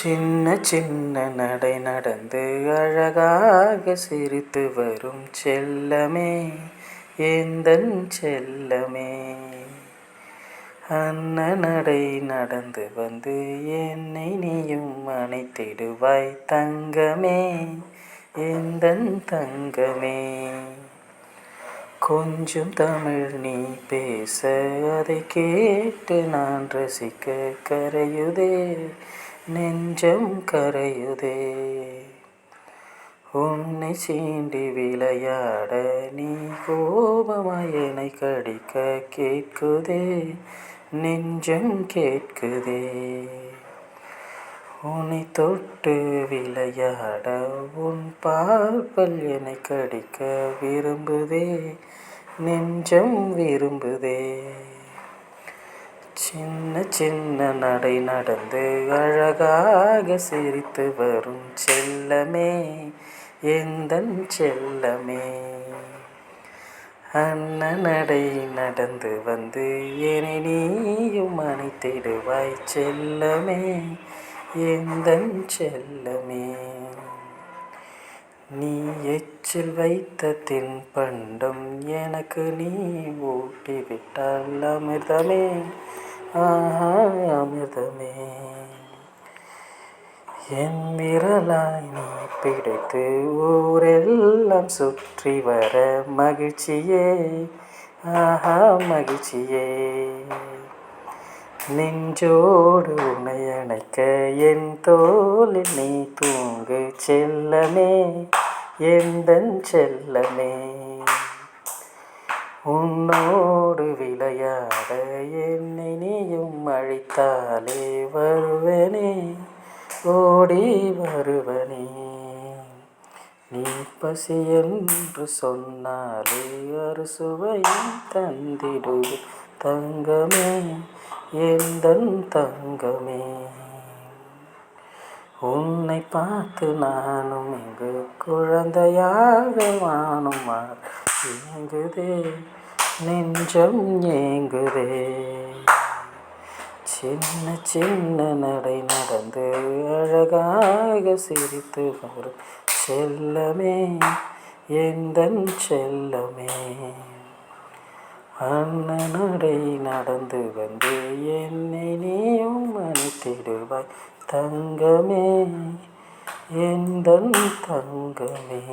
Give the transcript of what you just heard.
சின்ன சின்ன நடை நடந்து அழகாக சிரித்து வரும் செல்லமே, எந்தன் செல்லமே. நடை நடந்து வந்து என்னை நீயும் அணைத்திடுவாய் தங்கமே, எந்தன் தங்கமே. கொஞ்சம் தமிழ் நீ பேச அதை கேட்டு நான் ரசிக்க கரையுதே, நெஞ்சம் கரையுதே. உன்னை சீண்டி விளையாட நீ கோபமாய் என்னை கடிக்க கேட்குதே, நெஞ்சம் கேட்குதே. உன்னை தொட்டு விளையாட உன் பார்ப்பல் என்னை கடிக்க விரும்புதே, நெஞ்சம் விரும்புதே. சின்ன சின்ன நடை நடந்து அழகாக சிரித்து வரும் செல்லமே, எந்தன் செல்லமே. நடை நடந்து வந்து என்னை நீயும் அணைத்திடுவாய் செல்லமே, எந்தன் செல்லமே. நீ எச்சில் வைத்த தின்பண்டம் எனக்கு நீ ஊட்டிவிட்டால் அமிர்தமே, ஆஹா அமிர்தமே. என் விரலாய் நீ பிடித்து ஊரெல்லாம் சுற்றி வர மகிழ்ச்சியே, ஆஹா மகிழ்ச்சியே. நெஞ்சோடு உன்னை அணைக்க என் தோளில் நீ தூங்கு செல்லமே, எந்தன் செல்லமே. உன்னோடு விளையாட என்னை நீயும் அழைத்தாலே வருவனே, ஓடி வருவனே. நீ பசி என்று சொன்னாலே அறுசுவையும் தந்திடுவே தங்கமே, எந்தன் தங்கமே. உன்னை பார்த்து நானும் இங்கு குழந்தையாக வானும் ஏங்குதே, நெஞ்சம் ஏங்குதே. சின்ன சின்ன நடை நடந்து அழகாக சிரித்து வரும் செல்லமே, எந்தன் செல்லமே. நடை நடந்து வந்து என்னை நீயும் அணைத்திடுவாய் தங்கமே, எந்தன் தங்கமே.